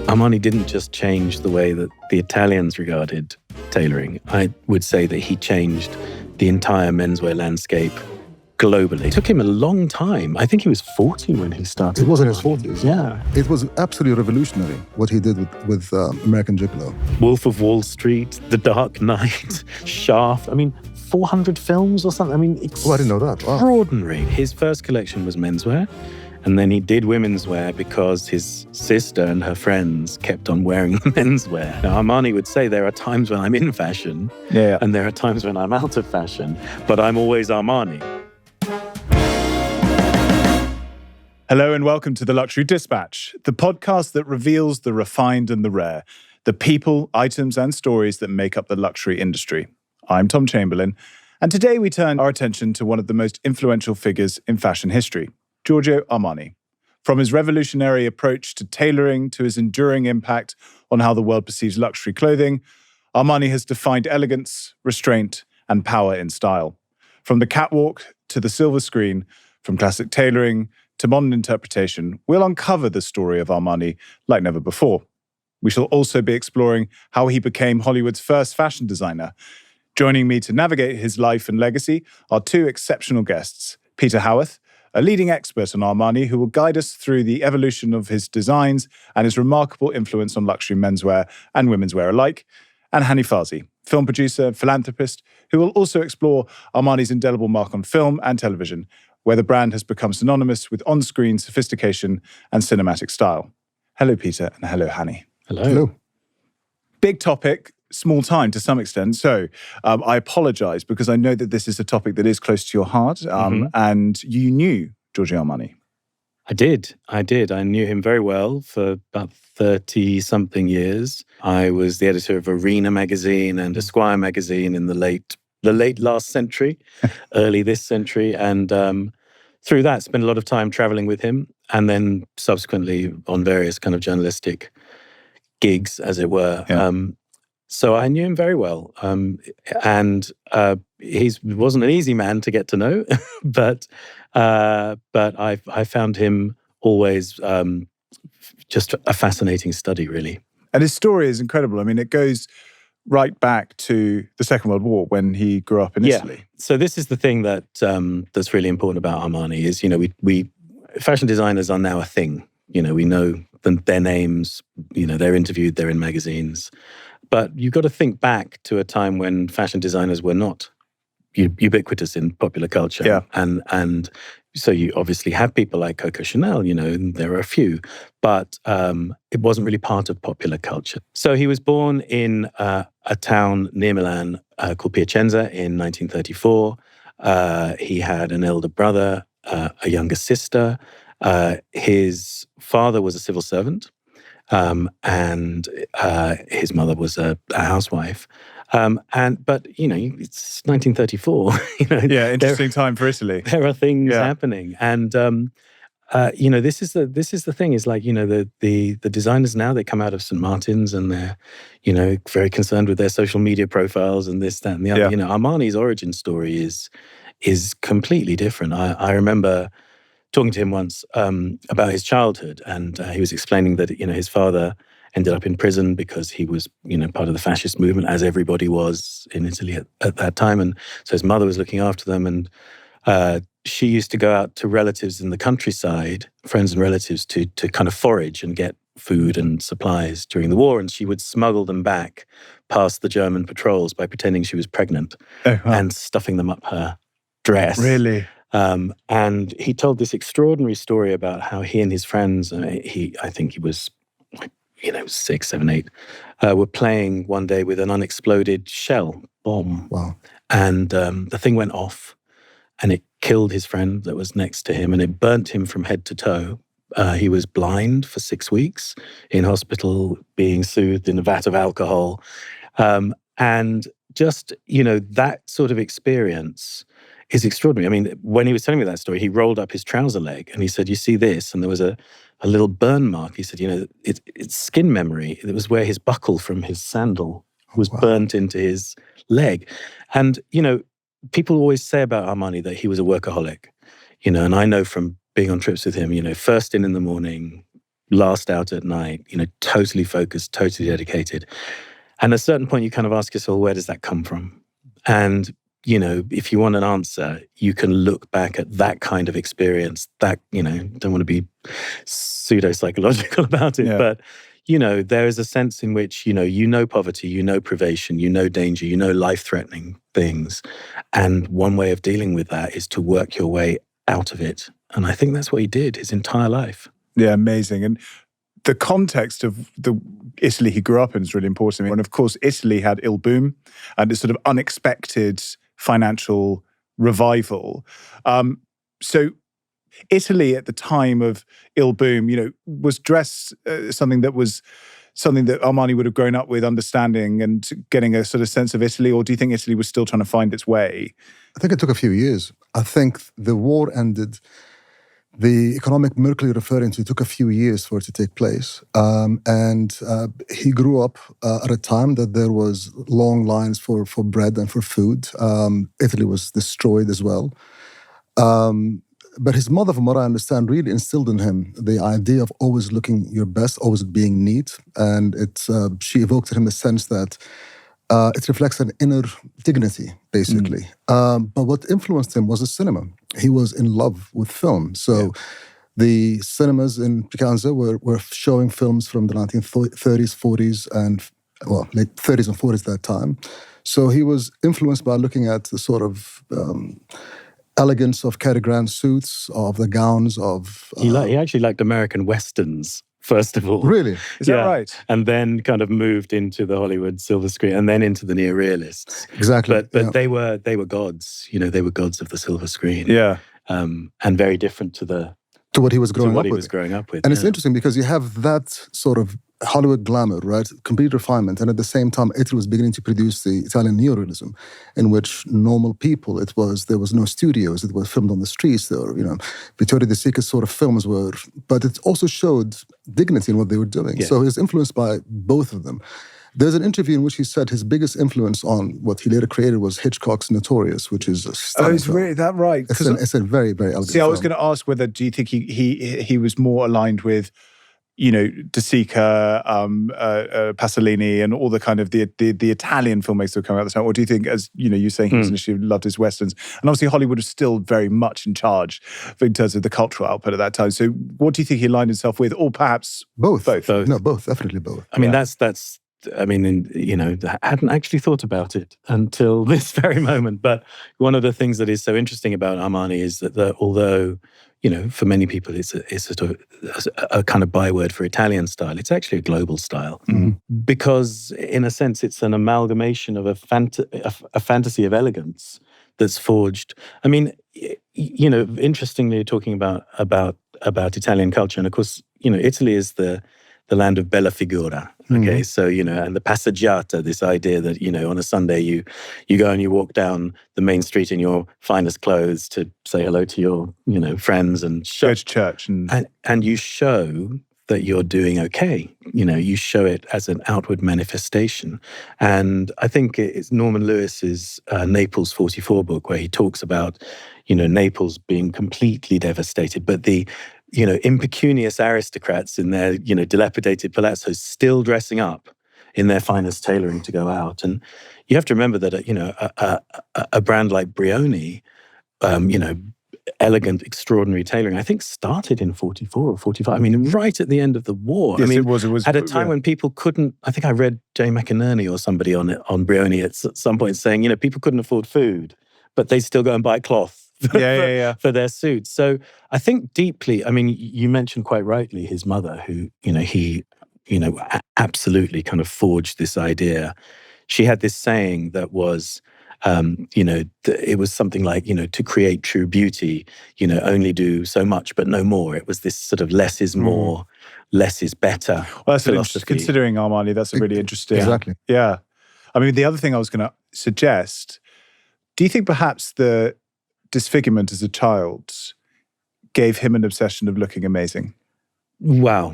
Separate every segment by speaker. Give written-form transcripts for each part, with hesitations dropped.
Speaker 1: Armani didn't just change the way that the Italians regarded tailoring. I would say that he changed the entire menswear landscape globally. It took him a long time. I think he was 40 when he started.
Speaker 2: It was in his 40s.
Speaker 1: Yeah.
Speaker 2: It was absolutely revolutionary what he did with American Gigolo.
Speaker 1: Wolf of Wall Street, The Dark Knight, Shaft. 400 films or something.
Speaker 2: Oh, I didn't know that. Wow.
Speaker 1: Extraordinary. His first collection was menswear. And then he did womenswear because his sister and her friends kept on wearing the menswear. Now, Armani would say there are times when I'm in fashion, and there are times when I'm out of fashion, but I'm always Armani.
Speaker 3: Hello and welcome to The Luxury Dispatch, the podcast that reveals the refined and the rare, the people, items and stories that make up the luxury industry. I'm Tom Chamberlin, and today we turn our attention to one of the most influential figures in fashion history, Giorgio Armani. From his revolutionary approach to tailoring to his enduring impact on how the world perceives luxury clothing, Armani has defined elegance, restraint, and power in style. From the catwalk to the silver screen, from classic tailoring to modern interpretation, we'll uncover the story of Armani like never before. We shall also be exploring how he became Hollywood's first fashion designer. Joining me to navigate his life and legacy are two exceptional guests, Peter Howarth, a leading expert on Armani who will guide us through the evolution of his designs and his remarkable influence on luxury menswear and womenswear alike, and Hani Farsi, film producer and philanthropist, who will also explore Armani's indelible mark on film and television, where the brand has become synonymous with on-screen sophistication and cinematic style. Hello, Peter, and hello, Hani.
Speaker 1: Hello.
Speaker 3: Big topic, small time to some extent. So I apologize because I know that this is a topic that is close to your heart. And you knew Giorgio Armani.
Speaker 1: I did. I knew him very well for about 30-something years. I was the editor of Arena magazine and Esquire magazine in the late last century, early this century. And through that, spent a lot of time traveling with him and then subsequently on various kind of journalistic gigs, as it were.
Speaker 3: Yeah.
Speaker 1: So I knew him very well. And he wasn't an easy man to get to know, but I found him always just a fascinating study, really.
Speaker 3: And his story is incredible. It goes right back to the Second World War when he grew up in Italy.
Speaker 1: So this is the thing that that's really important about Armani is, we fashion designers are now a thing. We know their names, they're interviewed, they're in magazines. But you've got to think back to a time when fashion designers were not ubiquitous in popular culture.
Speaker 3: Yeah.
Speaker 1: And so you obviously have people like Coco Chanel, there are a few, but it wasn't really part of popular culture. So he was born in a town near Milan called Piacenza in 1934. He had an elder brother, a younger sister. His father was a civil servant. And his mother was a housewife. But it's 1934.
Speaker 3: Interesting time for Italy.
Speaker 1: There are things happening. And, this is the thing is like, the designers now, they come out of St. Martin's and they're, very concerned with their social media profiles and this, that, and the other. Armani's origin story is completely different. I remember talking to him once about his childhood, and he was explaining that his father ended up in prison because he was part of the fascist movement, as everybody was in Italy at that time, and so his mother was looking after them, and she used to go out to relatives in the countryside, friends and relatives, to kind of forage and get food and supplies during the war, and she would smuggle them back past the German patrols by pretending she was pregnant and stuffing them up her dress.
Speaker 3: Really?
Speaker 1: And he told this extraordinary story about how he and his friends, I think he was, 6, 7, 8, were playing one day with an unexploded shell bomb.
Speaker 2: Wow.
Speaker 1: And the thing went off and it killed his friend that was next to him and it burnt him from head to toe. He was blind for 6 weeks in hospital, being soothed in a vat of alcohol. And just, that sort of experience is extraordinary. When he was telling me that story, he rolled up his trouser leg and he said, "You see this?" And there was a little burn mark. He said, it's skin memory. It was where his buckle from his sandal was burnt into his leg. And, people always say about Armani that he was a workaholic, and I know from being on trips with him, first in the morning, last out at night, totally focused, totally dedicated. And at a certain point, you kind of ask yourself, where does that come from? And, if you want an answer, you can look back at that kind of experience that, don't want to be pseudo-psychological about it, but, there is a sense in which, poverty, privation, danger, life-threatening things. And one way of dealing with that is to work your way out of it. And I think that's what he did his entire life.
Speaker 3: Yeah, amazing. And the context of the Italy he grew up in is really important. And of course, Italy had Il Boom and this sort of unexpected financial revival. So Italy at the time of Il Boom, was dressed something that Armani would have grown up with, understanding and getting a sort of sense of Italy? Or do you think Italy was still trying to find its way?
Speaker 2: I think it took a few years. I think the war ended. The economic miracle you're referring to took a few years for it to take place. And he grew up at a time that there was long lines for bread and for food. Italy was destroyed as well. But his mother, from what I understand, really instilled in him the idea of always looking your best, always being neat. And she evoked in him the sense that it reflects an inner dignity, basically. But what influenced him was the cinema. He was in love with film. So the cinemas in Piacenza were showing films from the 1930s, 40s, and, late 30s and 40s at that time. So he was influenced by looking at the sort of elegance of Cary Grant suits, of the gowns of...
Speaker 1: He actually liked American Westerns, first of all.
Speaker 2: Really?
Speaker 3: Is that right?
Speaker 1: And then kind of moved into the Hollywood silver screen and then into the neorealists.
Speaker 2: Exactly.
Speaker 1: But they were gods. They were gods of the silver screen.
Speaker 3: Yeah.
Speaker 1: And very different to
Speaker 2: what he was growing up with.
Speaker 1: was growing up with.
Speaker 2: And it's interesting because you have that sort of Hollywood glamour, right? Complete refinement. And at the same time, Italy was beginning to produce the Italian neorealism, in which normal people, there was no studios, it was filmed on the streets. There were, Vittorio De Sica's sort of films were, but it also showed dignity in what they were doing. Yeah. So he was influenced by both of them. There's an interview in which he said his biggest influence on what he later created was Hitchcock's Notorious, which is a stunning
Speaker 3: it's really that right?
Speaker 2: It's a very, very elegant
Speaker 3: film. I was going to ask whether, do you think he was more aligned with, De Sica, Pasolini, and all the kind of the Italian filmmakers that were coming out at the time? Or do you think, as you're saying, he was initially loved his Westerns? And obviously Hollywood was still very much in charge in terms of the cultural output at that time. So what do you think he aligned himself with? Or perhaps
Speaker 2: both?
Speaker 3: Both.
Speaker 2: No, both. Definitely both.
Speaker 1: I mean, that's I hadn't actually thought about it until this very moment. But one of the things that is so interesting about Armani is that although, for many people it's sort of a kind of byword for Italian style, it's actually a global style. Mm-hmm. Because in a sense, it's an amalgamation of a fantasy of elegance that's forged. I mean, interestingly, talking about Italian culture, and of course, Italy is the land of bella figura. Okay, so, and the passeggiata, this idea that, on a Sunday you go and you walk down the main street in your finest clothes to say hello to your, friends and
Speaker 3: go to church.
Speaker 1: And you show that you're doing okay. You show it as an outward manifestation. And I think it's Norman Lewis's Naples 44 book where he talks about, Naples being completely devastated, but the impecunious aristocrats in their, dilapidated palazzos still dressing up in their finest tailoring to go out. And you have to remember that, a brand like Brioni, elegant, extraordinary tailoring, I think started in 44 or 45. I mean, right at the end of the war.
Speaker 3: Yes,
Speaker 1: I mean,
Speaker 3: it was
Speaker 1: at a time when people couldn't, I think I read Jay McInerney or somebody on Brioni at some point saying, people couldn't afford food, but they still go and buy cloth. For their suits. So I think deeply, I mean, you mentioned quite rightly his mother, who, he, absolutely kind of forged this idea. She had this saying that was, it was something like, to create true beauty, only do so much, but no more. It was this sort of less is more, less is better.
Speaker 3: Well, that's interesting. Considering Armani, that's a really interesting.
Speaker 2: Exactly.
Speaker 3: Yeah. I mean, the other thing I was going to suggest, do you think perhaps the disfigurement as a child gave him an obsession of looking amazing?
Speaker 1: Wow.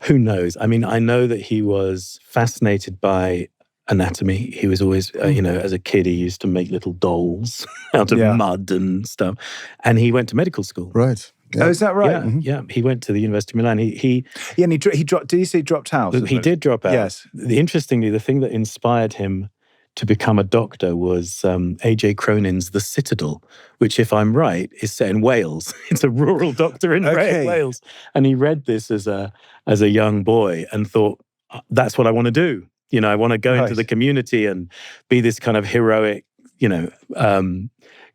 Speaker 1: Who knows? I mean, I know that he was fascinated by anatomy. He was always, as a kid, he used to make little dolls out of mud and stuff. And he went to medical school.
Speaker 2: Right.
Speaker 3: Oh, is that right?
Speaker 1: Yeah, yeah. He went to the University of Milan.
Speaker 3: And he dropped. Did you say he dropped out?
Speaker 1: He did drop out.
Speaker 3: Yes.
Speaker 1: Interestingly, the thing that inspired him to become a doctor was A.J. Cronin's The Citadel, which, if I'm right, is set in Wales. It's a rural doctor in Wales, and he read this as a young boy and thought, "That's what I want to do. You know, I want to go into the community and be this kind of heroic, kind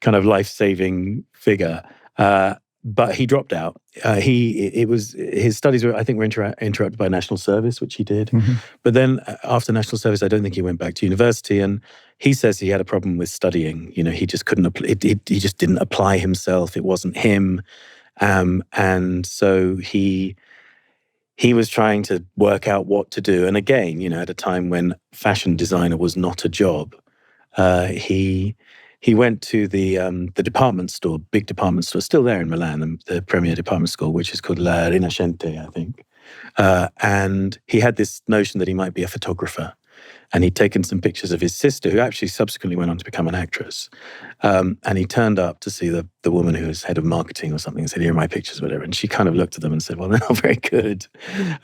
Speaker 1: of life-saving figure." But he dropped out. His studies were interrupted by national service, which he did.
Speaker 2: Mm-hmm.
Speaker 1: But then after national service, I don't think he went back to university. And he says he had a problem with studying. You know, he just couldn't. He just didn't apply himself. It wasn't him. And so he was trying to work out what to do. And again, you know, at a time when fashion designer was not a job, he went to the department store, big department store, still there in Milan, the premier department store, which is called La Rinascente, I think. And he had this notion that he might be a photographer. And he'd taken some pictures of his sister, who actually subsequently went on to become an actress. And he turned up to see the woman who was head of marketing or something and said, "Here are my pictures," whatever. And she kind of looked at them and said, "Well, they're not very good.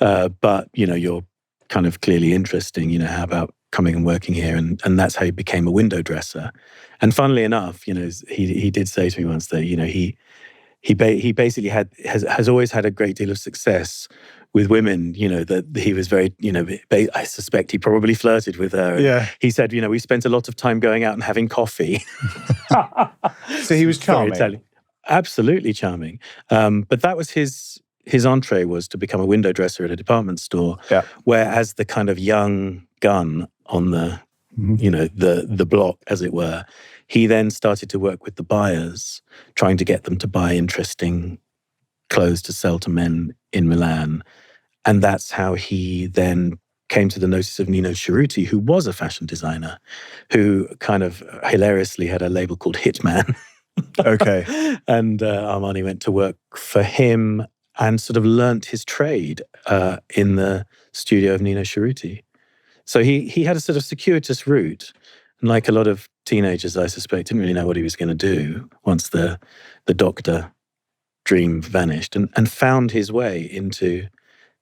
Speaker 1: But, you know, you're kind of clearly interesting. You know, how about coming and working here?" And that's how he became a window dresser. And funnily enough, you know, he did say to me once that, you know, he basically has always had a great deal of success with women. You know, that he was very, you know, I suspect he probably flirted with her.
Speaker 3: Yeah.
Speaker 1: He said, you know, we spent a lot of time going out and having coffee.
Speaker 3: So he was charming.
Speaker 1: Absolutely charming. But that was his entree, was to become a window dresser at a department store.
Speaker 3: Yeah.
Speaker 1: Whereas the kind of young gun on the, you know, the block, as it were, he then started to work with the buyers, trying to get them to buy interesting clothes to sell to men in Milan. And that's how he then came to the notice of Nino Cerruti, who was a fashion designer, who kind of hilariously had a label called Hitman.
Speaker 3: Okay.
Speaker 1: And Armani went to work for him and sort of learnt his trade in the studio of Nino Cerruti. So he had a sort of circuitous route. And like a lot of teenagers, I suspect, didn't really know what he was going to do once the doctor dream vanished, and found his way into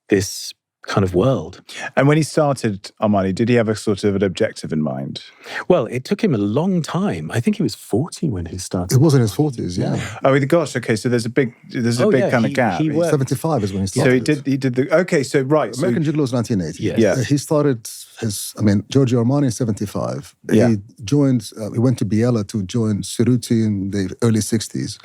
Speaker 1: this kind of world.
Speaker 3: And when he started Armani, did he have a sort of an objective in mind?
Speaker 1: Well, it took him a long time. I think he was 40 when he started.
Speaker 2: It was in his 40s, yeah.
Speaker 3: Oh gosh, okay, so there's a big kind of gap.
Speaker 1: He worked.
Speaker 2: 75 is when he started.
Speaker 3: So he did the, okay, so right.
Speaker 2: American Gigolo is 1980.
Speaker 1: Yes.
Speaker 3: Yeah.
Speaker 2: He started Giorgio Armani in 75.
Speaker 3: Yeah.
Speaker 2: He joined, he went to Biella to join Cerruti in the early 60s.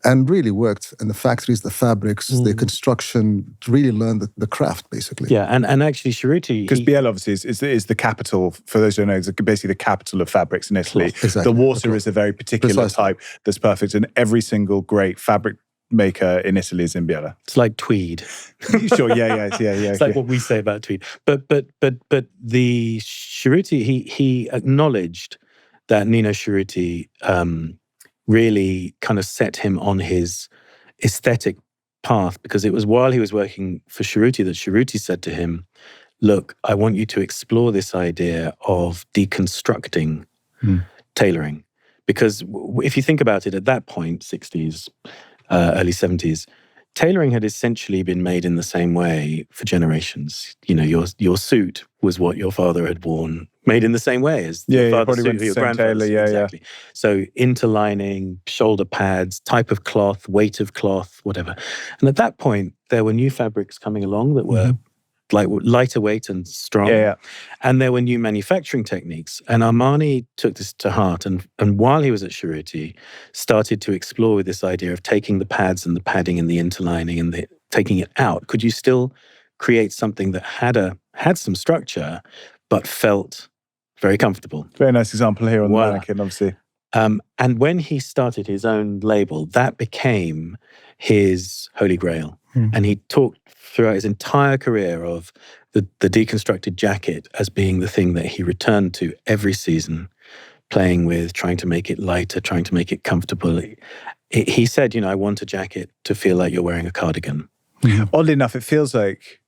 Speaker 2: And really worked in the factories, the fabrics, the construction, really learned the craft, basically.
Speaker 1: Yeah, and actually Cerruti...
Speaker 3: Because Biella obviously is the capital, for those who don't know, is basically the capital of fabrics in Italy.
Speaker 2: Exactly.
Speaker 3: The water is a very particular type that's perfect, and every single great fabric maker in Italy is in Biella.
Speaker 1: It's like tweed.
Speaker 3: Sure, yeah.
Speaker 1: It's like what we say about tweed. But the Cerruti, he acknowledged that Nino Cerruti really kind of set him on his aesthetic path, because it was while he was working for Cerruti that Cerruti said to him, "Look, I want you to explore this idea of deconstructing tailoring." Because if you think about it, at that point, 60s, early 70s, tailoring had essentially been made in the same way for generations. You know, your suit was what your father had worn, made in the same way as your father's suit, your grandfather's suit. Exactly. So interlining, shoulder pads, type of cloth, weight of cloth, whatever. And at that point, there were new fabrics coming along that were like lighter weight and strong.
Speaker 3: Yeah.
Speaker 1: And there were new manufacturing techniques. And Armani took this to heart. And while he was at Cerruti, started to explore with this idea of taking the pads and the padding and the interlining and taking it out. Could you still create something that had some structure, but felt very comfortable?
Speaker 3: Very nice example here on the mannequin, obviously.
Speaker 1: And when he started his own label, that became his holy grail. And he talked throughout his entire career of the deconstructed jacket as being the thing that he returned to every season, playing with, trying to make it lighter, trying to make it comfortable. He said, I want a jacket to feel like you're wearing a cardigan.
Speaker 3: Oddly enough, it feels like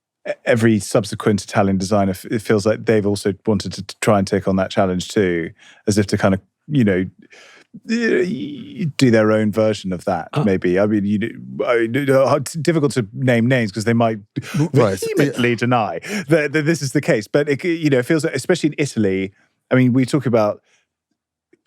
Speaker 3: every subsequent Italian designer, it feels like they've also wanted to try and take on that challenge too, as if to kind of, do their own version of that, maybe. I mean, it's difficult to name names because they might vehemently deny that this is the case. But it feels like, especially in Italy. I mean, we talk about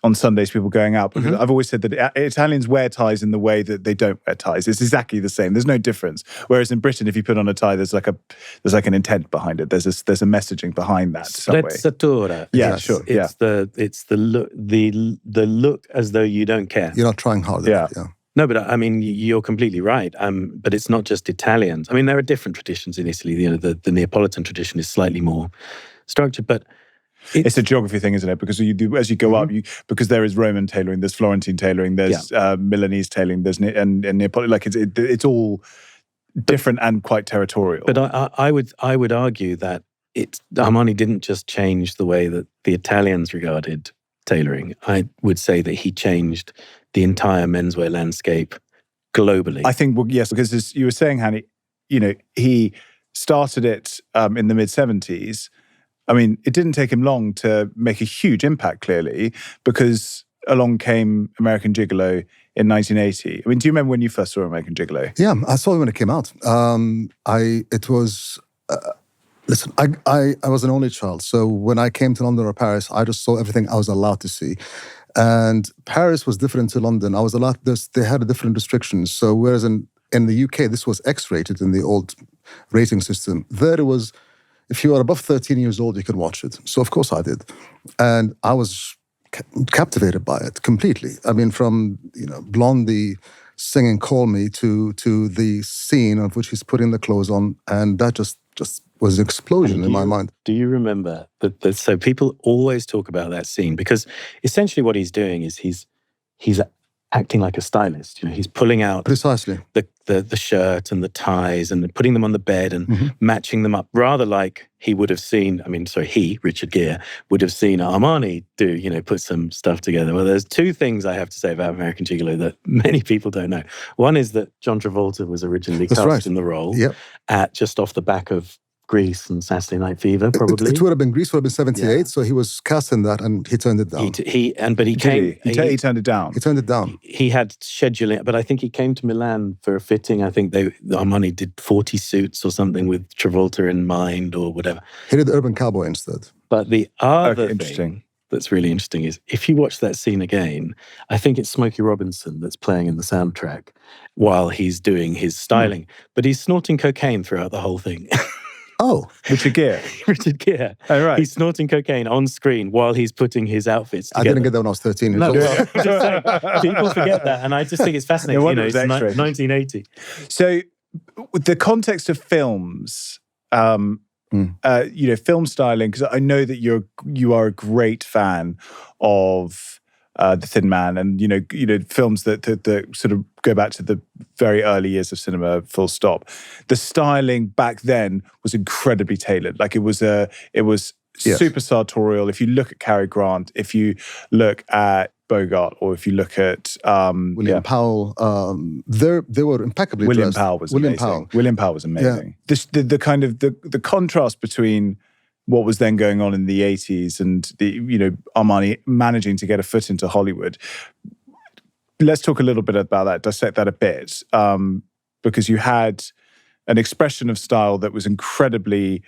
Speaker 3: on Sundays people going out because I've always said that Italians wear ties in the way that they don't wear ties. It's exactly the same. There's no difference. Whereas in Britain, if you put on a tie, there's like an intent behind it. There's a messaging behind that.
Speaker 1: Sprezzatura.
Speaker 3: Yeah,
Speaker 1: yes.
Speaker 3: sure.
Speaker 1: It's the look the look as though you don't care.
Speaker 2: You're not trying hard.
Speaker 3: Yeah.
Speaker 1: No, but I mean, you're completely right. But it's not just Italians. I mean, there are different traditions in Italy. The Neapolitan tradition is slightly more structured, but
Speaker 3: it's a geography thing, isn't it? Because as you go up, because there is Roman tailoring, there's Florentine tailoring, there's Milanese tailoring, there's and Neapolitan. Like it's all different and quite territorial.
Speaker 1: But I would argue that Armani didn't just change the way that the Italians regarded tailoring. I would say that he changed the entire menswear landscape globally.
Speaker 3: I think, well, yes, because as you were saying, Hani, he started it in the mid-70s. I mean, it didn't take him long to make a huge impact, clearly, because along came American Gigolo in 1980. I mean, do you remember when you first saw American Gigolo?
Speaker 2: Yeah, I saw it when it came out. Listen, I was an only child, so when I came to London or Paris, I just saw everything I was allowed to see. And Paris was different to London. They had different restrictions. So whereas in the UK, this was X-rated in the old rating system, there it was, if you were above 13 years old, you could watch it. So of course I did. And I was captivated by it completely. I mean, from Blondie singing Call Me to the scene of which he's putting the clothes on, and that just was an explosion in my mind.
Speaker 1: Do you remember that? So people always talk about that scene because essentially what he's doing is he's acting like a stylist. He's pulling out
Speaker 2: precisely
Speaker 1: the shirt and the ties and putting them on the bed and matching them up, rather like he would have seen. Richard Gere would have seen Armani do. Put some stuff together. Well, there's two things I have to say about American Gigolo that many people don't know. One is that John Travolta was originally cast in the role at just off the back of Grease and Saturday Night Fever, probably.
Speaker 2: It would have been Grease, would have been 78, so he was cast in that and he turned it down.
Speaker 3: He turned it down.
Speaker 2: He turned it down.
Speaker 1: He had scheduling, but I think he came to Milan for a fitting. I think Armani did 40 suits or something with Travolta in mind or whatever.
Speaker 2: He did Urban Cowboy instead.
Speaker 1: But the other thing that's really interesting is if you watch that scene again, I think it's Smokey Robinson that's playing in the soundtrack while he's doing his styling, but he's snorting cocaine throughout the whole thing.
Speaker 2: Oh,
Speaker 3: Richard Gere.
Speaker 1: Richard Gere.
Speaker 3: Oh, right.
Speaker 1: He's snorting cocaine on screen while he's putting his outfits together.
Speaker 2: I didn't get that when I was 13 years old.
Speaker 1: Just saying, people forget that, and I just think it's fascinating. It's 1980.
Speaker 3: So, with the context of films, film styling, because I know that you are a great fan of The Thin Man, and films that sort of go back to the very early years of cinema. Full stop. The styling back then was incredibly tailored. Like it was super sartorial. If you look at Cary Grant, if you look at Bogart, or if you look at
Speaker 2: William Powell, they were impeccably
Speaker 3: William
Speaker 2: dressed.
Speaker 3: Powell was amazing. William Powell was amazing. Yeah. The kind of the contrast between what was then going on in the 80s and Armani managing to get a foot into Hollywood. Let's talk a little bit about that, dissect that a bit, because you had an expression of style that was incredibly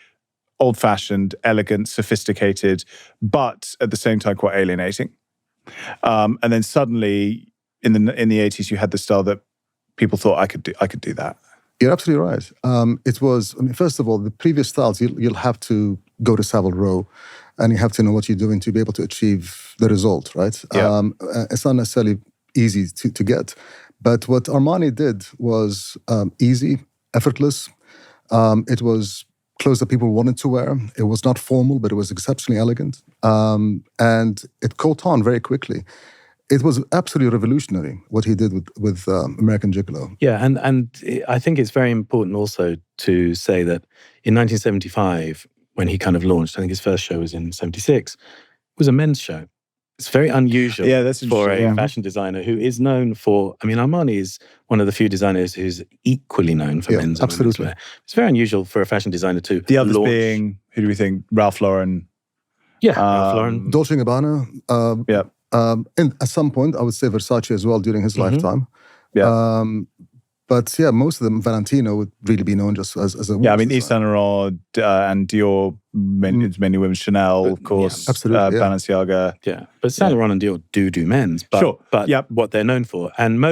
Speaker 3: old-fashioned, elegant, sophisticated, but at the same time quite alienating. And then suddenly in the 80s, you had the style that people thought I could do that.
Speaker 2: You're absolutely right. It was, first of all, the previous styles, you'll have to go to Savile Row and you have to know what you're doing to be able to achieve the result, right?
Speaker 3: Yeah.
Speaker 2: It's not necessarily easy to get. But what Armani did was easy, effortless. It was clothes that people wanted to wear. It was not formal, but it was exceptionally elegant. And it caught on very quickly. It was absolutely revolutionary what he did with American Gigolo.
Speaker 1: Yeah, and I think it's very important also to say that in 1975, when he kind of launched, I think his first show was in 76, it was a men's show. It's very unusual for a fashion designer who is known for, Armani is one of the few designers who's equally known for men's and women's wear. It's very unusual for a fashion designer to
Speaker 3: The others being, who do we think? Ralph Lauren.
Speaker 1: Yeah, Ralph Lauren.
Speaker 2: Dolce & Gabbana. And at some point, I would say Versace as well during his lifetime.
Speaker 3: Yeah.
Speaker 2: But yeah, most of them, Valentino would really be known just as a
Speaker 3: Yeah, I mean,
Speaker 2: women's
Speaker 3: Yves Saint
Speaker 2: designer.
Speaker 3: Laurent and Dior, many women, Chanel, of course,
Speaker 2: yeah, absolutely, yeah.
Speaker 3: Balenciaga.
Speaker 1: Yeah, but Saint Laurent and Dior do men's, but,
Speaker 3: Sure,
Speaker 1: but
Speaker 3: yep.
Speaker 1: what they're known for, and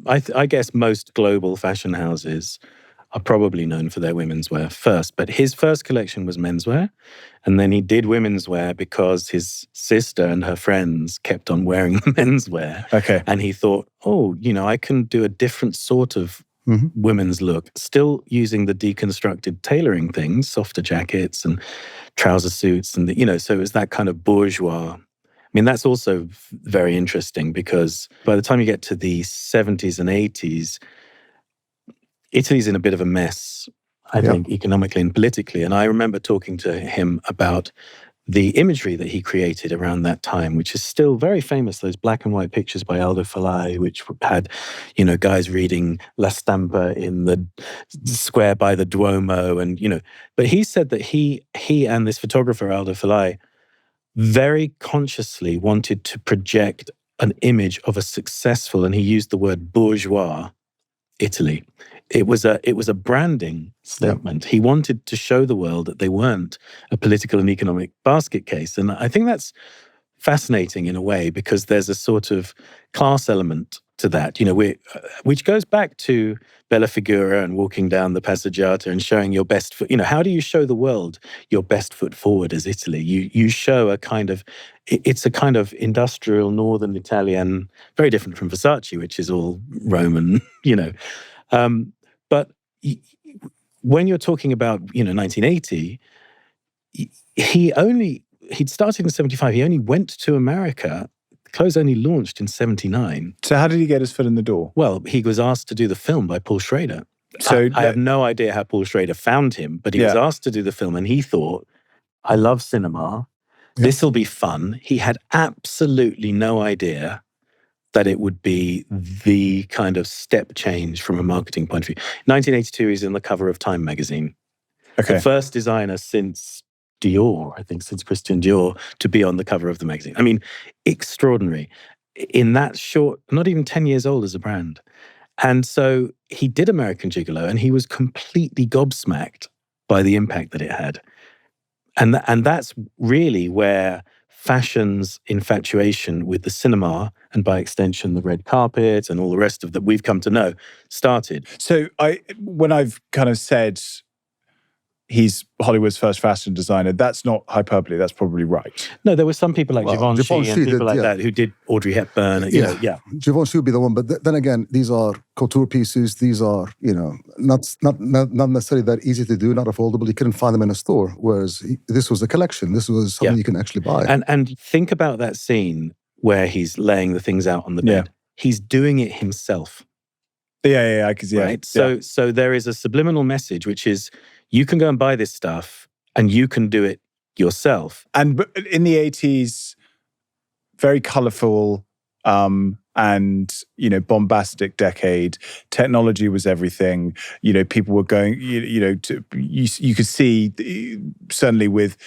Speaker 1: I guess most global fashion houses are probably known for their women's wear first. But his first collection was menswear, and then he did women's wear because his sister and her friends kept on wearing the menswear.
Speaker 3: Okay.
Speaker 1: And he thought, I can do a different sort of women's look, still using the deconstructed tailoring things, softer jackets and trouser suits, and so it was that kind of bourgeois. I mean, that's also very interesting because by the time you get to the 70s and 80s, Italy's in a bit of a mess, I think, economically and politically. And I remember talking to him about the imagery that he created around that time, which is still very famous, those black and white pictures by Aldo Falai, which had, guys reading La Stampa in the square by the Duomo. And, but he said that he and this photographer, Aldo Falai, very consciously wanted to project an image of a successful, and he used the word bourgeois, Italy. It was a branding statement. He wanted to show the world that they weren't a political and economic basket case. And I think that's fascinating in a way because there's a sort of class element to that, which goes back to Bella Figura and walking down the Passeggiata and showing your best foot. How do you show the world your best foot forward as Italy? You show it's a kind of industrial northern Italian, very different from Versace, which is all Roman, But when you're talking about, 1980, he'd started in 75. He only went to America. Clothes only launched in 79.
Speaker 3: So how did he get his foot in the door?
Speaker 1: Well, he was asked to do the film by Paul Schrader.
Speaker 3: So
Speaker 1: I have no idea how Paul Schrader found him, but he was asked to do the film and he thought, I love cinema. This will be fun. He had absolutely no idea that it would be the kind of step change from a marketing point of view. 1982, he's in the cover of Time magazine.
Speaker 3: Okay.
Speaker 1: The first designer since Dior, I think, since Christian Dior, to be on the cover of the magazine. I mean, extraordinary. In that short, not even 10 years old as a brand. And so he did American Gigolo and he was completely gobsmacked by the impact that it had. And that's really where fashion's infatuation with the cinema and by extension the red carpet and all the rest of that we've come to know started.
Speaker 3: So when I've kind of said he's Hollywood's first fashion designer, that's not hyperbole, that's probably right.
Speaker 1: No, there were some people like Givenchy and people like that who did Audrey Hepburn.
Speaker 2: Givenchy would be the one, but then again, these are couture pieces. These are, not necessarily that easy to do, not affordable. You couldn't find them in a store, whereas this was a collection. This was something you can actually buy.
Speaker 1: And think about that scene where he's laying the things out on the bed. He's doing it himself.
Speaker 3: I can see.
Speaker 1: Right? So there is a subliminal message, which is, you can go and buy this stuff and you can do it yourself.
Speaker 3: And in the 80s, very colorful and, bombastic decade. Technology was everything. People were going, you could see, certainly with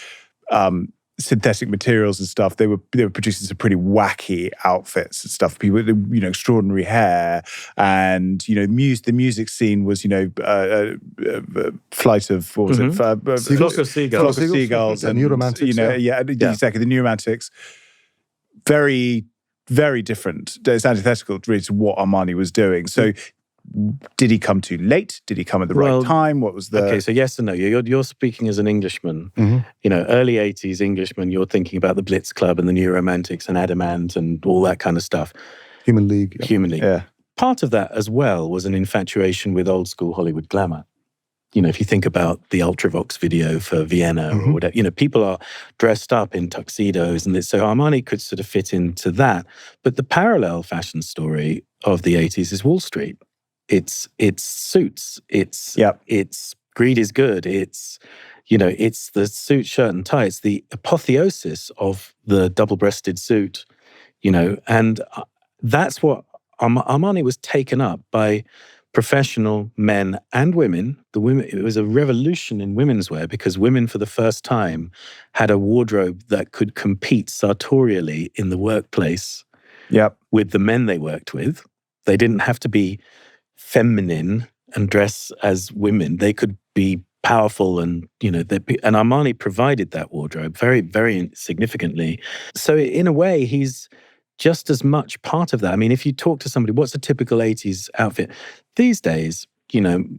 Speaker 3: synthetic materials and stuff, they were producing some pretty wacky outfits and stuff. People, extraordinary hair, and the music scene was, flight of what was it?
Speaker 1: Flock of Seagulls.
Speaker 3: Flock of Seagulls,
Speaker 2: and New Romantics.
Speaker 3: Exactly. The New Romantics, very, very different. It's antithetical really to what Armani was doing. So. Did he come too late? Did he come at the right time? What was the...
Speaker 1: Okay, so yes and no. You're speaking as an Englishman. Early 80s Englishman, you're thinking about the Blitz Club and the New Romantics and Adamant and all that kind of stuff.
Speaker 2: Human League.
Speaker 1: Human League.
Speaker 3: Yeah.
Speaker 1: Part of that as well was an infatuation with old school Hollywood glamour. If you think about the Ultravox video for Vienna or whatever, people are dressed up in tuxedos. And so Armani could sort of fit into that. But the parallel fashion story of the 80s is Wall Street. It's suits. It's greed is good. It's the suit, shirt, and tie. It's the apotheosis of the double-breasted suit. And that's what Armani was taken up by professional men and women. It was a revolution in women's wear because women for the first time had a wardrobe that could compete sartorially in the workplace with the men they worked with. They didn't have to be feminine and dress as women. They could be powerful and, and Armani provided that wardrobe very, very significantly. So in a way, he's just as much part of that. I mean, if you talk to somebody, what's a typical 80s outfit? These days,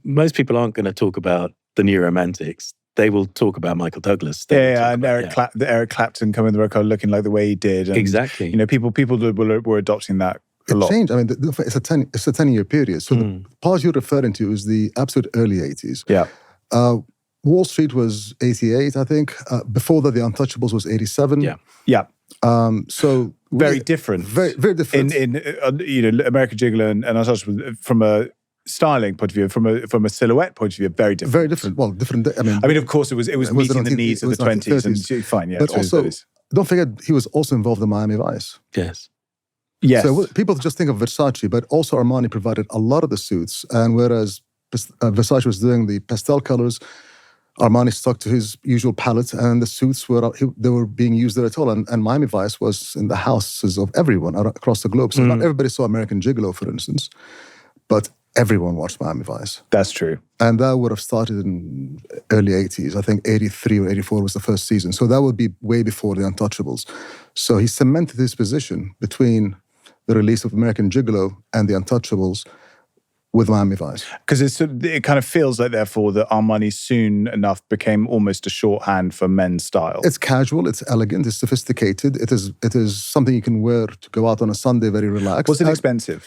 Speaker 1: most people aren't going to talk about the New Romantics. They will talk about Michael Douglas.
Speaker 3: And Eric Clapton coming in the record looking like the way he did. And,
Speaker 1: exactly.
Speaker 3: People were adopting that a lot.
Speaker 2: It changed. I mean, it's a 10-year period. So the part you're referring to is the absolute early 80s.
Speaker 3: Yeah.
Speaker 2: Wall Street was 88, I think. Before that, The Untouchables was 87.
Speaker 3: Yeah.
Speaker 2: So
Speaker 3: very different.
Speaker 2: Very, very different.
Speaker 3: In American Gigolo and Untouchables, from a styling point of view, from a silhouette point of view, very different.
Speaker 2: Very different. Well, different. I mean,
Speaker 3: of course, it was meeting the needs of the 20s and fine. Yeah,
Speaker 2: but also, don't forget, he was also involved in Miami Vice.
Speaker 1: Yes.
Speaker 3: Yes.
Speaker 2: So people just think of Versace, but also Armani provided a lot of the suits. And whereas Versace was doing the pastel colors, Armani stuck to his usual palette, and the suits were being used there at all. And Miami Vice was in the houses of everyone across the globe. So not everybody saw American Gigolo, for instance, but everyone watched Miami Vice.
Speaker 3: That's true.
Speaker 2: And that would have started in early 80s. I think 83 or 84 was the first season. So that would be way before The Untouchables. So he cemented his position between the release of American Gigolo and The Untouchables with Miami Vice.
Speaker 3: Because it kind of feels like, therefore, that Armani soon enough became almost a shorthand for men's style.
Speaker 2: It's casual, it's elegant, it's sophisticated. It is something you can wear to go out on a Sunday very relaxed.
Speaker 3: Was it expensive?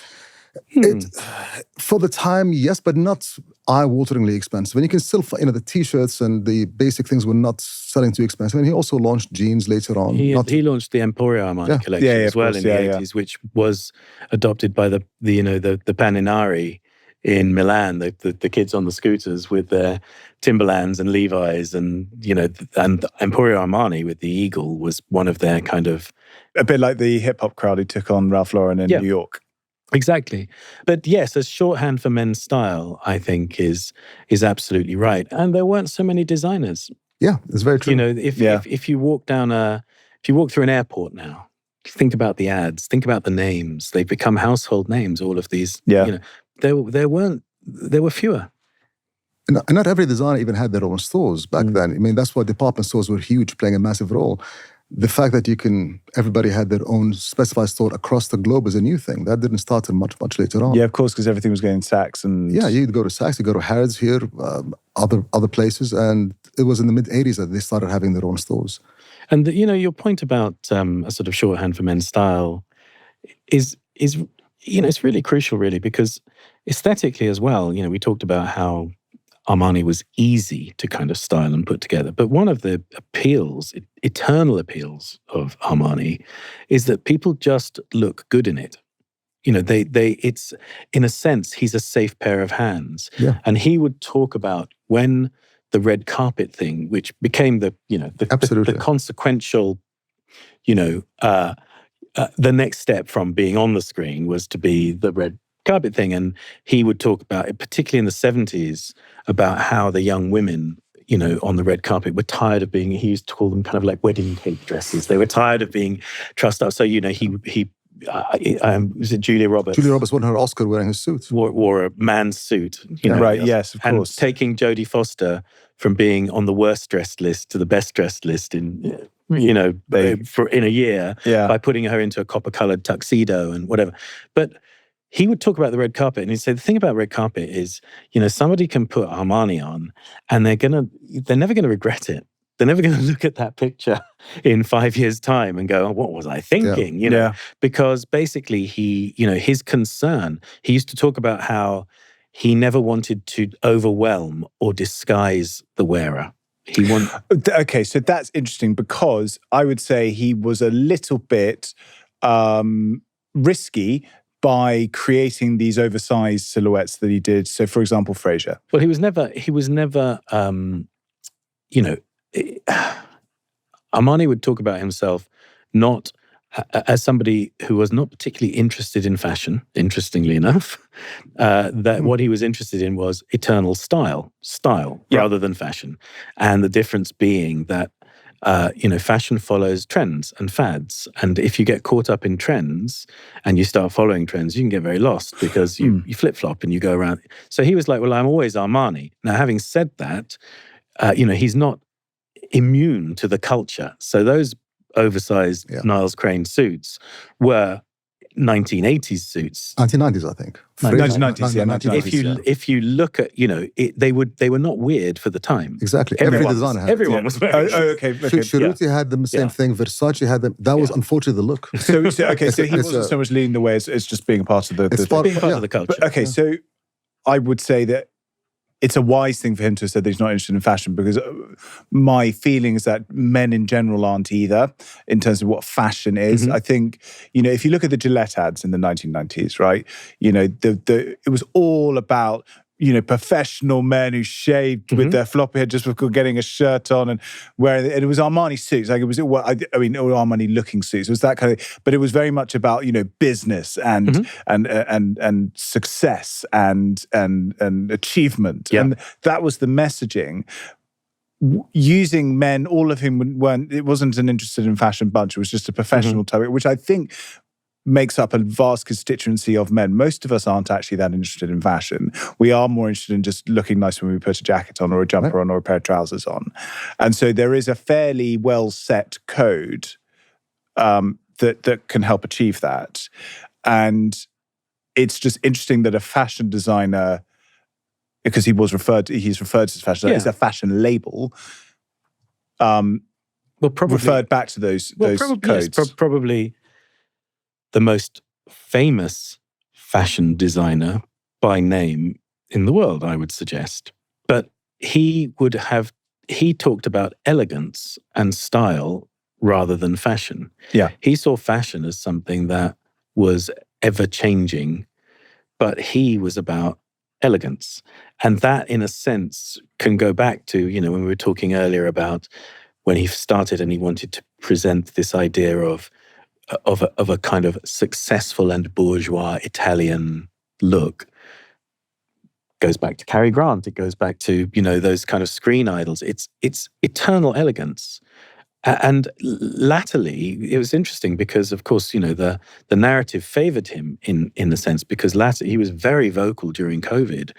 Speaker 2: For the time, yes, but not eye-wateringly expensive. And you can still find, the T-shirts and the basic things were not selling too expensive. And he also launched jeans later on.
Speaker 1: He launched the Emporio Armani collection as well in the 80s, which was adopted by the Paninari in Milan, the kids on the scooters with their Timberlands and Levi's, and and Emporio Armani with the eagle was one of their kind of,
Speaker 3: a bit like the hip hop crowd who took on Ralph Lauren in New York.
Speaker 1: Exactly. But yes, as shorthand for men's style, I think is absolutely right. And there weren't so many designers.
Speaker 2: Yeah, it's very true.
Speaker 1: If you walk through an airport now, think about the ads, think about the names. They've become household names, all of these.
Speaker 2: Yeah.
Speaker 1: There were fewer.
Speaker 2: And not every designer even had their own stores back then. I mean, that's why department stores were huge, playing a massive role. The fact that everybody had their own specified store across the globe is a new thing. That didn't start until much, much later on.
Speaker 3: Yeah, of course, because everything was going Saks and...
Speaker 2: Yeah, you'd go to Saks, you'd go to Harrods here, other places, and it was in the mid-'80s that they started having their own stores.
Speaker 1: And your point about a sort of shorthand for men's style is it's really crucial, really, because aesthetically as well, we talked about how Armani was easy to kind of style and put together. But one of the eternal appeals of Armani is that people just look good in it. It's, in a sense, he's a safe pair of hands.
Speaker 2: Yeah.
Speaker 1: And he would talk about when the red carpet thing, which became the consequential, the next step from being on the screen was to be the red carpet thing. And he would talk about it, particularly in the 70s, about how the young women, on the red carpet were tired of being, he used to call them kind of like wedding cake dresses. They were tired of being trussed up. So, was it Julia Roberts?
Speaker 2: Julia Roberts won her Oscar wearing a suit.
Speaker 1: Wore a man's suit.
Speaker 3: Right, yes, of course.
Speaker 1: And taking Jodie Foster from being on the worst dressed list to the best dressed list in a year by putting her into a copper-colored tuxedo and whatever. But he would talk about the red carpet, and he'd say, the thing about red carpet is, somebody can put Armani on and they're never going to regret it. They're never going to look at that picture in 5 years' time and go, oh, what was I thinking? Because basically his concern, he used to talk about how he never wanted to overwhelm or disguise the wearer.
Speaker 3: Okay, so that's interesting, because I would say he was a little bit risky by creating these oversized silhouettes that he did. So, for example, Fraser.
Speaker 1: Well, he was never. Armani would talk about himself not as somebody who was not particularly interested in fashion, interestingly enough, that what he was interested in was eternal style rather than fashion. And the difference being that, fashion follows trends and fads. And if you get caught up in trends and you start following trends, you can get very lost because you flip-flop and you go around. So he was like, well, I'm always Armani. Now, having said that, he's not immune to the culture. So those oversized Niles Crane suits were 1980s suits.
Speaker 2: 1990s, I think.
Speaker 3: 1990s, yeah. 1990s,
Speaker 1: if you look at, they were not weird for the time.
Speaker 2: Exactly. Every designer had
Speaker 1: everyone was wearing.
Speaker 3: Okay.
Speaker 2: Cerruti had the same thing. Versace had them. That was unfortunately the look.
Speaker 3: So he wasn't so much leading the way as just being a part of the
Speaker 1: part of the culture.
Speaker 3: But, so I would say that it's a wise thing for him to have said that he's not interested in fashion, because my feeling is that men in general aren't either in terms of what fashion is. I think, if you look at the Gillette ads in the 1990s, right, it was all about, professional men who shaved with their floppy hair just before getting a shirt on and wearing it. It was Armani suits. Like it was, Armani looking suits. It was that kind of, but it was very much about, business and success and achievement.
Speaker 1: Yeah.
Speaker 3: And that was the messaging. Using men, all of whom it wasn't an interested in fashion bunch. It was just a professional type, which I think makes up a vast constituency of men. Most of us aren't actually that interested in fashion. We are more interested in just looking nice when we put a jacket on or a jumper on or a pair of trousers on. And so there is a fairly well set code that can help achieve that. And it's just interesting that a fashion designer, because he's referred to as fashion, it's a fashion label, referred back to those codes.
Speaker 1: Yes, probably the most famous fashion designer by name in the world, I would suggest. But he talked about elegance and style rather than fashion.
Speaker 3: Yeah.
Speaker 1: He saw fashion as something that was ever-changing, but he was about elegance. And that, in a sense, can go back to, when we were talking earlier about when he started and he wanted to present this idea of a kind of successful and bourgeois Italian look. Goes back to Cary Grant. It goes back to, those kind of screen idols. It's eternal elegance. And latterly, it was interesting because, of course, the narrative favored him in a sense, because he was very vocal during COVID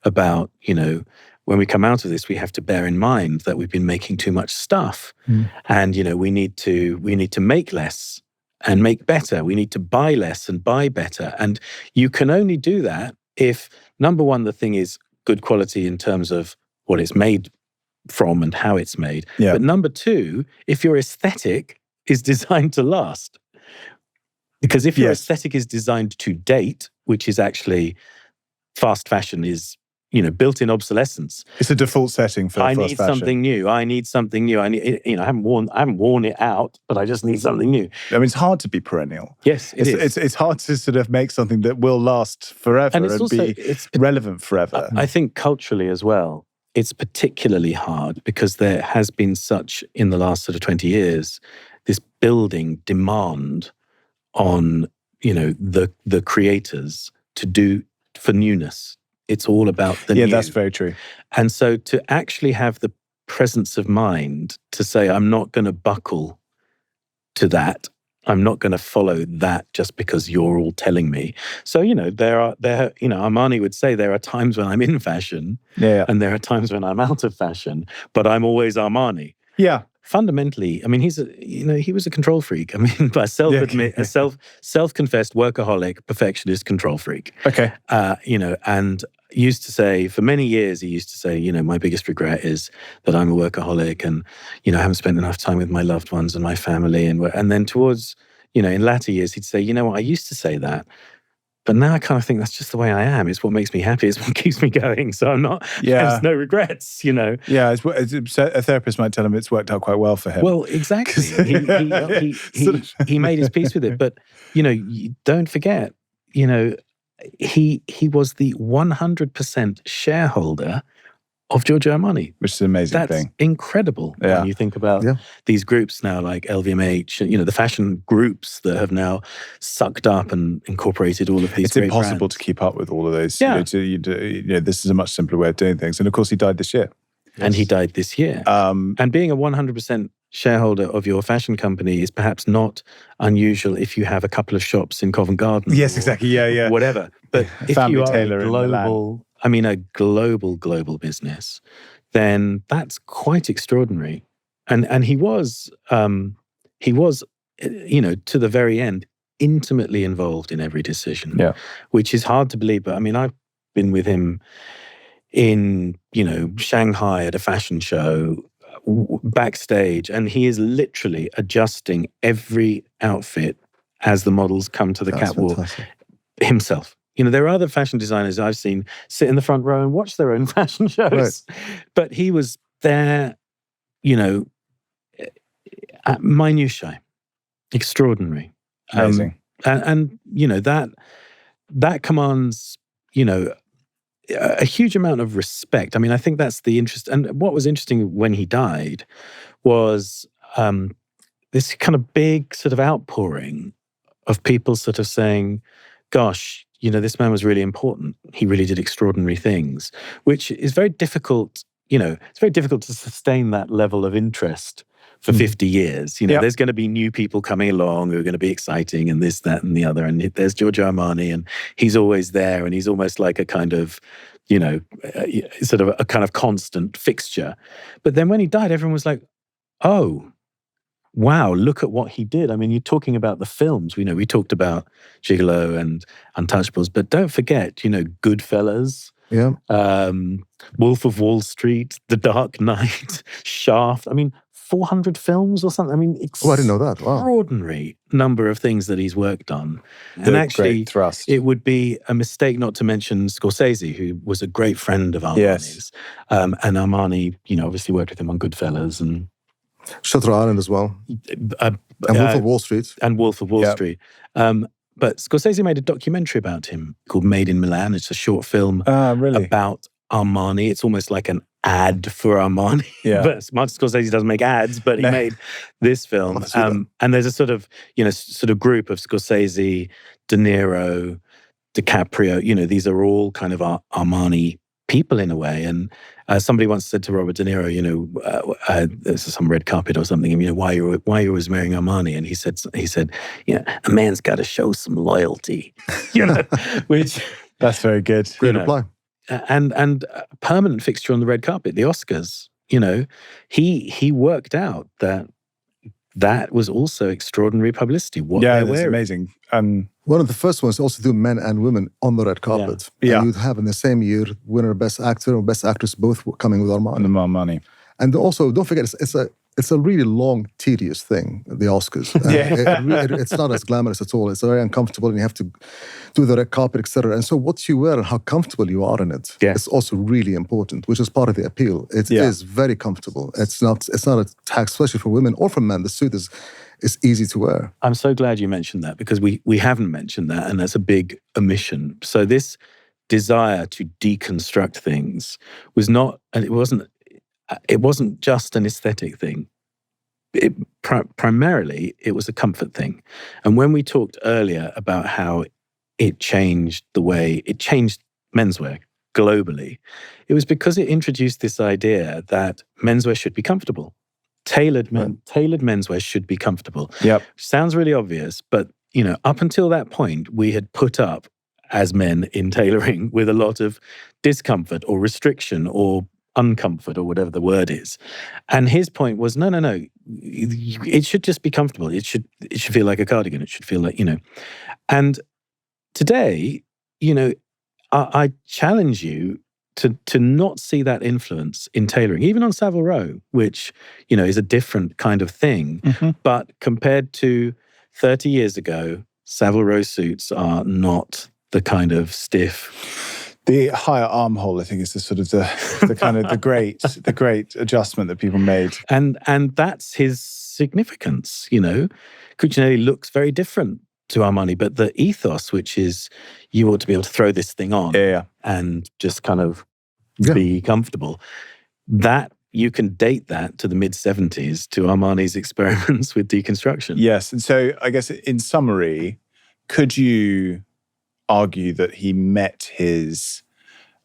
Speaker 1: about, when we come out of this, we have to bear in mind that we've been making too much stuff. And, we need to make less and make better. We need to buy less and buy better. And you can only do that if, number one, the thing is good quality in terms of what it's made from and how it's made.
Speaker 3: Yeah.
Speaker 1: But number two, if your aesthetic is designed to last. Because if your aesthetic is designed to date, which is actually fast fashion is, built-in obsolescence.
Speaker 3: It's a default setting for fast fashion.
Speaker 1: Something new. I need something new. I haven't worn it out, but I just need something new.
Speaker 3: I mean, it's hard to be perennial.
Speaker 1: Yes, it is.
Speaker 3: It's hard to sort of make something that will last forever and be relevant forever.
Speaker 1: I think culturally as well, it's particularly hard because there has been such, in the last sort of 20 years, this building demand on, the creators to do for newness. It's all about the new.
Speaker 3: Yeah, that's very true.
Speaker 1: And so to actually have the presence of mind to say, I'm not going to buckle to that. I'm not going to follow that just because you're all telling me. So, Armani would say there are times when I'm in fashion and there are times when I'm out of fashion, but I'm always Armani.
Speaker 3: Yeah.
Speaker 1: Fundamentally, I mean, he was a control freak. I mean, a self-confessed workaholic, perfectionist control freak.
Speaker 3: Okay.
Speaker 1: And used to say, for many years, he used to say, my biggest regret is that I'm a workaholic and, I haven't spent enough time with my loved ones and my family. And then towards, in latter years, he'd say, I used to say that. But now I kind of think that's just the way I am. It's what makes me happy. It's what keeps me going. So I'm not, there's no regrets,
Speaker 3: Yeah, a therapist might tell him it's worked out quite well for him.
Speaker 1: Well, exactly. He made his peace with it. But, don't forget, he was the 100% shareholder of Giorgio Armani.
Speaker 3: Which is an amazing
Speaker 1: That's
Speaker 3: thing.
Speaker 1: incredible when you think about these groups now, like LVMH, the fashion groups that have now sucked up and incorporated all of these.
Speaker 3: It's impossible to keep up with all of those.
Speaker 1: Yeah.
Speaker 3: This is a much simpler way of doing things. And of course, he died this year.
Speaker 1: And he died this year. And being a 100% shareholder of your fashion company is perhaps not unusual if you have a couple of shops in Covent Garden.
Speaker 3: Yes, exactly. Yeah.
Speaker 1: Whatever. But if
Speaker 3: Family
Speaker 1: you are
Speaker 3: tailor
Speaker 1: a global business, then that's quite extraordinary. And he was, to the very end, intimately involved in every decision, which is hard to believe. But I've been with him in, Shanghai at a fashion show, backstage, and he is literally adjusting every outfit as the models come to the catwalk himself. There are other fashion designers I've seen sit in the front row and watch their own fashion shows. Right. But he was there, at minutiae. Extraordinary.
Speaker 3: Amazing.
Speaker 1: And that commands, a huge amount of respect. I think that's the interest. And what was interesting when he died was this kind of big sort of outpouring of people sort of saying, gosh, this man was really important. He really did extraordinary things, which is very difficult. It's very difficult to sustain that level of interest for 50 years. There's going to be new people coming along who are going to be exciting and this, that, and the other. And there's Giorgio Armani, and he's always there, and he's almost like a kind of, sort of a kind of constant fixture. But then when he died, everyone was like, oh, wow, look at what he did. You're talking about the films. We talked about Gigolo and Untouchables, but don't forget, Goodfellas, Wolf of Wall Street, The Dark Knight, Shaft. 400 films or something.
Speaker 2: I didn't know that. Wow.
Speaker 1: Extraordinary number of things that he's worked on. And actually, it would be a mistake not to mention Scorsese, who was a great friend of Armani's. And Armani, obviously worked with him on Goodfellas and
Speaker 2: Shutter Island as well. And Wolf of Wall Street.
Speaker 1: And Wolf of Wall Street. But Scorsese made a documentary about him called Made in Milan. It's a short film about Armani. It's almost like an ad for Armani.
Speaker 3: Yeah.
Speaker 1: But Martin Scorsese doesn't make ads, but he made this film. And there's a sort of group of Scorsese, De Niro, DiCaprio. These are all kind of Armani people in a way. And somebody once said to Robert De Niro, this is some red carpet or something, why you always wearing Armani? And he said, a man's got to show some loyalty, which
Speaker 3: that's very good.
Speaker 2: Great reply.
Speaker 1: And a permanent fixture on the red carpet, the Oscars. He worked out that was also extraordinary publicity.
Speaker 3: That's amazing.
Speaker 2: One of the first ones to also do men and women on the red carpet.
Speaker 3: Yeah.
Speaker 2: And you'd have in the same year winner Best Actor and Best Actress both coming with Armani. And also, don't forget, it's a really long, tedious thing, the Oscars. It's not as glamorous at all. It's very uncomfortable, and you have to do the red carpet, etc. And so what you wear and how comfortable you are in it is also really important, which is part of the appeal. It is very comfortable. It's not a tax, especially for women or for men. The suit is easy to wear.
Speaker 1: I'm so glad you mentioned that, because we haven't mentioned that, and that's a big omission. So this desire to deconstruct things was not, and it wasn't just an aesthetic thing. Primarily, it was a comfort thing. And when we talked earlier about how it changed menswear globally, it was because it introduced this idea that menswear should be comfortable. Tailored menswear should be comfortable.
Speaker 3: Yep.
Speaker 1: Sounds really obvious, but up until that point, we had put up, as men in tailoring, with a lot of discomfort or restriction or uncomfort or whatever the word is. And his point was, no. It should just be comfortable. It should feel like a cardigan. It should feel like, And today, I challenge you to not see that influence in tailoring, even on Savile Row, which, is a different kind of thing.
Speaker 3: Mm-hmm.
Speaker 1: But compared to 30 years ago, Savile Row suits are not the kind of stiff.
Speaker 3: The higher armhole, I think, is the sort of the kind of the great adjustment that people made.
Speaker 1: And that's his significance, Cucinelli looks very different to Armani, but the ethos, which is you ought to be able to throw this thing on and just kind of be comfortable. That you can date that to the mid-70s, to Armani's experiments with deconstruction.
Speaker 3: Yes. And so I guess in summary, could you argue that he met his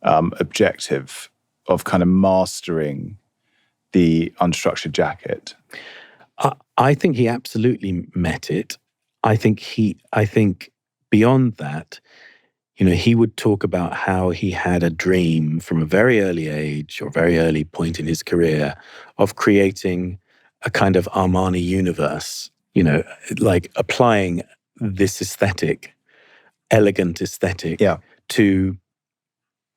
Speaker 3: objective of kind of mastering the unstructured jacket?
Speaker 1: I think he absolutely met it. I think beyond that, he would talk about how he had a dream from a very early age or very early point in his career of creating a kind of Armani universe, like applying this elegant aesthetic to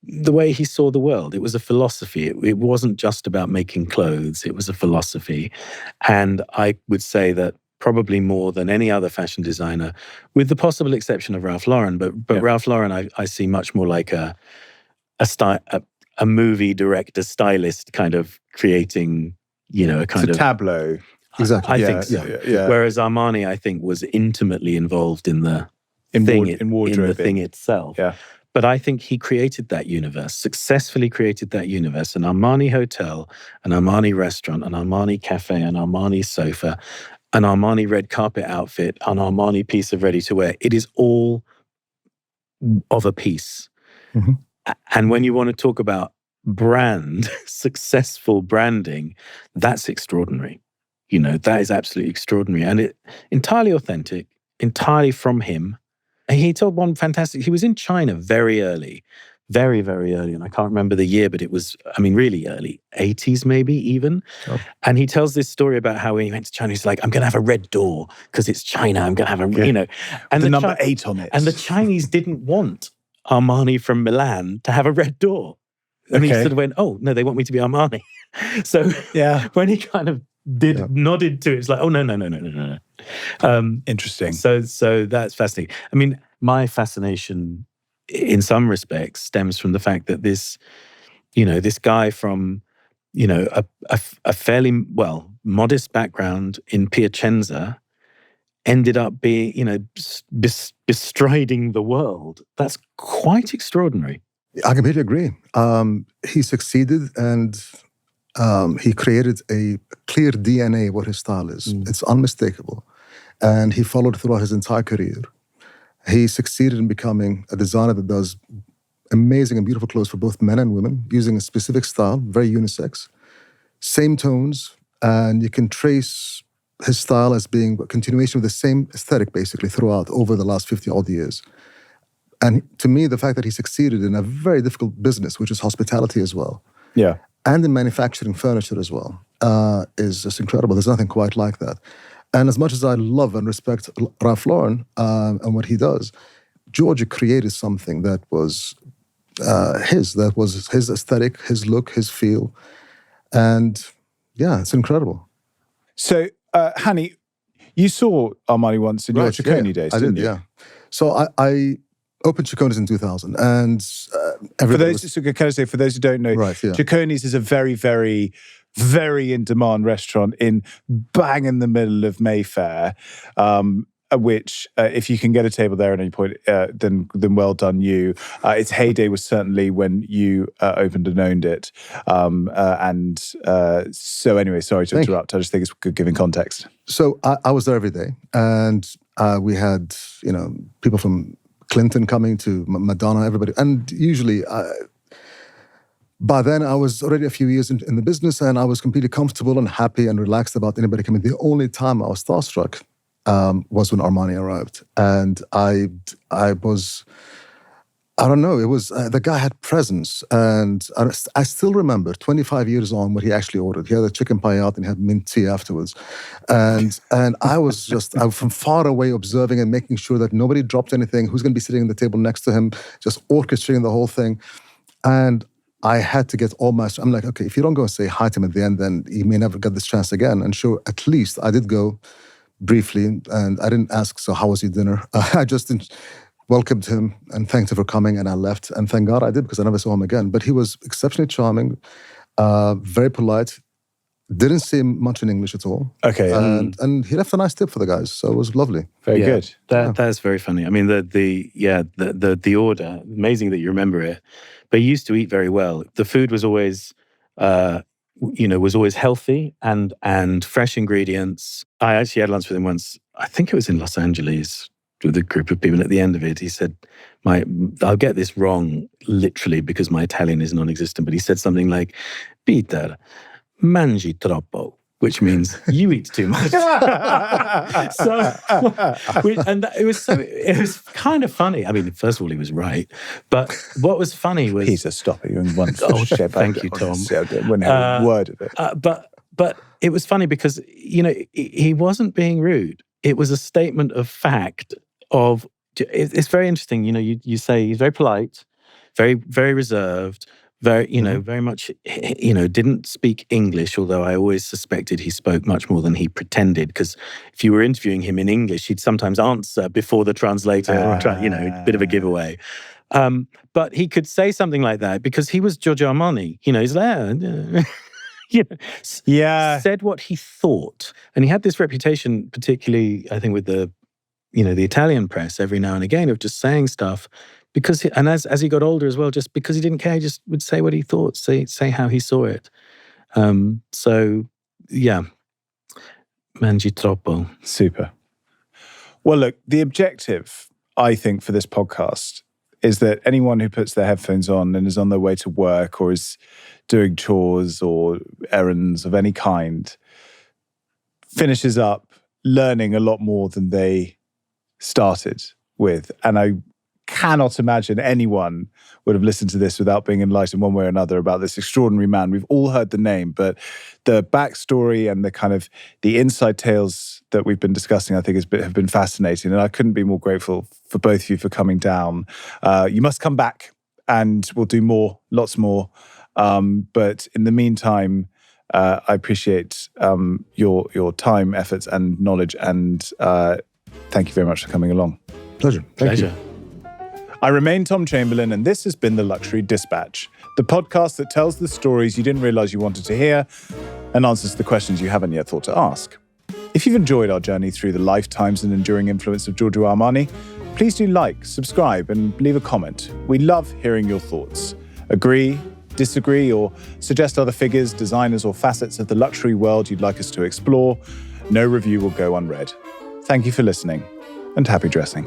Speaker 1: the way he saw the world. It was a philosophy. It wasn't just about making clothes. It was a philosophy. And I would say that probably more than any other fashion designer, with the possible exception of Ralph Lauren, but Ralph Lauren I see much more like a movie director, stylist kind of creating, a kind of
Speaker 3: tableau.
Speaker 2: Exactly.
Speaker 1: I think so.
Speaker 3: Yeah.
Speaker 1: Whereas Armani, I think, was intimately involved in the thing itself.
Speaker 3: Yeah.
Speaker 1: But I think he created that universe, successfully created that universe, an Armani hotel, an Armani restaurant, an Armani cafe, an Armani sofa, an Armani red carpet outfit, an Armani piece of ready-to-wear. It is all of a piece.
Speaker 2: Mm-hmm.
Speaker 1: And when you want to talk about brand, successful branding, that's extraordinary. That is absolutely extraordinary. And it entirely authentic, entirely from him. And he told one fantastic, he was in China very early, very, very early. And I can't remember the year, but it was, really early, 80s maybe even. Oh. And he tells this story about how when he went to China, he's like, I'm going to have a red door because it's China. I'm going to have and
Speaker 3: the number 8 on it.
Speaker 1: And the Chinese didn't want Armani from Milan to have a red door. And he sort of went, oh, no, they want me to be Armani. So when he kind of nodded to it, it's like, oh, no.
Speaker 3: Interesting.
Speaker 1: So that's fascinating. My fascination in some respects stems from the fact that this guy from, a fairly, modest background in Piacenza ended up being, bestriding the world. That's quite extraordinary.
Speaker 2: I completely agree. He succeeded and he created a clear DNA of what his style is. It's unmistakable. And he followed throughout his entire career. He succeeded in becoming a designer that does amazing and beautiful clothes for both men and women, using a specific style, very unisex, same tones, and you can trace his style as being a continuation of the same aesthetic, basically, throughout over the last 50-odd years. And to me, the fact that he succeeded in a very difficult business, which is hospitality as well, and in manufacturing furniture as well, is just incredible. There's nothing quite like that. And as much as I love and respect Ralph Lauren and what he does, Giorgio created something that was that was his aesthetic, his look, his feel. And it's incredible.
Speaker 3: So, Hani, you saw Armani once in your Ciccone days, didn't you?
Speaker 2: Yeah. So I opened Ciccone's in 2000. And
Speaker 3: for those who don't know, Ciccone's is a very, very, very in-demand restaurant bang in the middle of Mayfair, which, if you can get a table there at any point, then well done you. Its heyday was certainly when you opened and owned it. So anyway, sorry to interrupt. I just think it's good giving context.
Speaker 2: So I was there every day, and we had people from Clinton coming to Madonna, everybody, and usually. By then, I was already a few years in the business, and I was completely comfortable and happy and relaxed about anybody coming. The only time I was starstruck was when Armani arrived. And I was, I don't know, it was, the guy had presence. And I still remember, 25 years on, what he actually ordered. He had a chicken paillette and he had mint tea afterwards. And I was from far away observing and making sure that nobody dropped anything, who's going to be sitting at the table next to him, just orchestrating the whole thing. And I had to get all my... I'm like, okay, if you don't go and say hi to him at the end, then you may never get this chance again. And sure, at least I did go briefly, and I didn't ask, so how was your dinner? I just welcomed him and thanked him for coming, and I left. And thank God I did, because I never saw him again. But he was exceptionally charming, very polite, Didn't say much in English at all.
Speaker 3: Okay.
Speaker 2: And he left a nice tip for the guys, so it was lovely.
Speaker 3: Very good.
Speaker 1: That's very funny. I mean, the order, amazing that you remember it. But he used to eat very well. The food was always, was always healthy and fresh ingredients. I actually had lunch with him once. I think it was in Los Angeles with a group of people. At the end of it, he said, I'll get this wrong literally because my Italian is non-existent, but he said something like, Peter, mangi troppo, which means you eat too much. It was kind of funny. I mean, first of all, he was right. But what was funny was...
Speaker 3: Peter, stop it. You're in one ship.
Speaker 1: Thank you, Tom.
Speaker 3: I wouldn't have a word of it.
Speaker 1: But it was funny because, he wasn't being rude. It was a statement of fact of... It's very interesting. You say he's very polite, very, very reserved, very, very much, didn't speak English, although I always suspected he spoke much more than he pretended, because if you were interviewing him in English, he'd sometimes answer before the translator, a bit of a giveaway. But he could say something like that because he was Giorgio Armani. He's like, said what he thought. And he had this reputation, particularly, I think, with the Italian press every now and again of just saying stuff. Because as he got older as well, just because he didn't care, he just would say what he thought, say how he saw it. Mangi troppo.
Speaker 3: Super. Well, look, the objective, I think, for this podcast is that anyone who puts their headphones on and is on their way to work or is doing chores or errands of any kind finishes up learning a lot more than they started with. And I cannot imagine anyone would have listened to this without being enlightened one way or another about this extraordinary man. We've all heard the name, but the backstory and the kind of the inside tales that we've been discussing, I think, have been fascinating. And I couldn't be more grateful for both of you for coming down. You must come back and we'll do more, lots more. But in the meantime, I appreciate your time, efforts, and knowledge. And thank you very much for coming along.
Speaker 2: Pleasure. Thank you.
Speaker 3: I remain Tom Chamberlin, and this has been The Luxury Dispatch, the podcast that tells the stories you didn't realize you wanted to hear and answers the questions you haven't yet thought to ask. If you've enjoyed our journey through the lifetimes and enduring influence of Giorgio Armani, please do like, subscribe, and leave a comment. We love hearing your thoughts. Agree, disagree, or suggest other figures, designers, or facets of the luxury world you'd like us to explore. No review will go unread. Thank you for listening, and happy dressing.